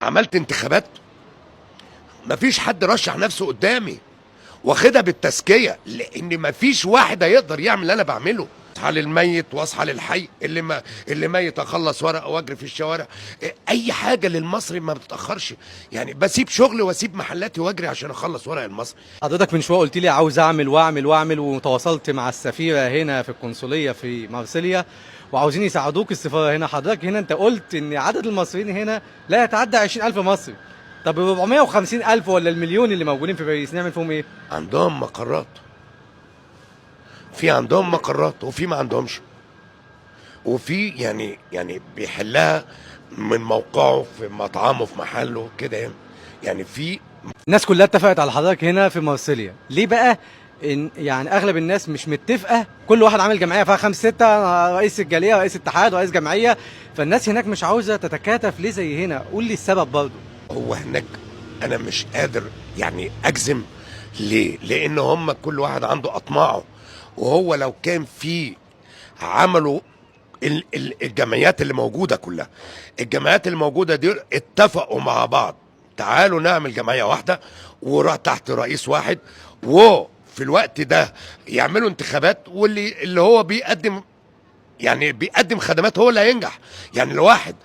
عملت انتخابات، مفيش حد رشح نفسه قدامي واخدها بالتزكيه، لان مفيش واحد هيقدر يعمل اللي انا بعمله. اصحى للميت واصحى للحي، اللي ميت اخلص ورقه واجري في الشوارع. اي حاجه للمصري ما بتتاخرش، يعني بسيب شغلي واسيب محلاتي واجري عشان اخلص ورق المصري. حضرتك من شويه قلت لي عاوز اعمل واعمل واعمل، وتواصلت مع السفيره هنا في القنصليه في مارسيليا وعاوزين يساعدوك السفاره هنا. حضرتك هنا انت قلت ان عدد المصريين هنا لا يتعدى 20,000 مصري. طب 450,000 ولا المليون اللي موجودين في باريس نعمل فيهم ايه؟ عندهم مقرات، في عندهم مقرات وفي ما عندهمش، وفي يعني بيحلها من موقعه في مطعمه في محله كده يعني في. الناس كلها اتفقت على حضرتك هنا في مارسيليا، ليه بقى؟ إن يعني اغلب الناس مش متفقه، كل واحد عامل جمعيه فيها 5 6، رئيس الجاليه رئيس اتحاد رئيس جمعيه، فالناس هناك مش عاوزه تتكاتف ليه زي هنا؟ قول لي السبب برضه. هو هناك انا مش قادر يعني اجزم ليه، لان هم كل واحد عنده اطماعه. وهو لو كان في عملوا الجمعيات اللي موجوده كلها، الجمعيات اللي موجوده دي اتفقوا مع بعض، تعالوا نعمل جمعيه واحده وراح تحت رئيس واحد، وفي الوقت ده يعملوا انتخابات، اللي هو بيقدم خدمات هو اللي هينجح. يعني لو واحد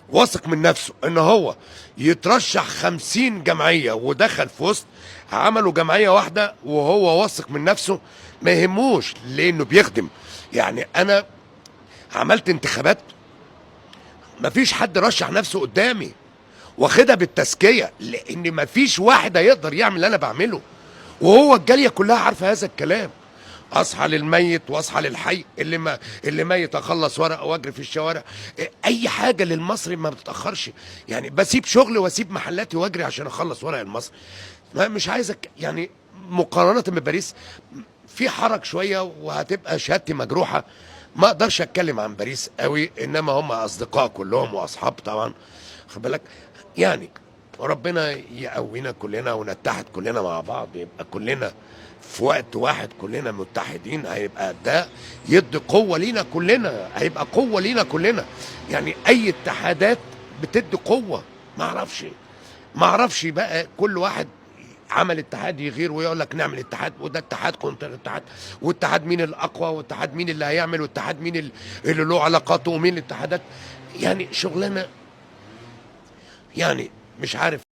واثق من نفسه ان هو يترشح 50 جمعية ودخل في وسط عملوا جمعية واحدة وهو واثق من نفسه، ما يهموش لانه بيخدم. يعني انا عملت انتخابات، مفيش حد رشح نفسه قدامي واخدها بالتزكية، لان مفيش واحد هيقدر يعمل اللي انا بعمله، وهو الجالية كلها عارفة هذا الكلام. اصحى للميت واصحى للحي، اللي ميت اخلص ورقه واجري في الشوارع. اي حاجه للمصري ما بتتاخرش، يعني بسيب شغلي واسيب محلاتي واجري عشان اخلص ورق المصري. مش عايزك يعني مقارنه بباريس في حرج شويه وهتبقى شهادتي مجروحه. ما اقدرش اتكلم عن باريس قوي، انما هم اصدقاء كلهم واصحاب طبعا، خد بالك. يعني ربنا يقوينا كلنا ونتحد كلنا مع بعض، يبقى كلنا في وقت واحد كلنا متحدين، هيبقى ده يدي قوة لينا كلنا، هيبقى قوة لينا كلنا. يعني أي اتحادات بتدي قوة. ما اعرفش بقى كل واحد عمل اتحاد يغير ويقول لك نعمل اتحاد، وده اتحاد كونتر الاتحاد، واتحاد مين الاقوى، واتحاد مين اللي هيعمل، واتحاد مين اللي له علاقاته، ومين الاتحادات. يعني شغلانه، يعني مش عارف.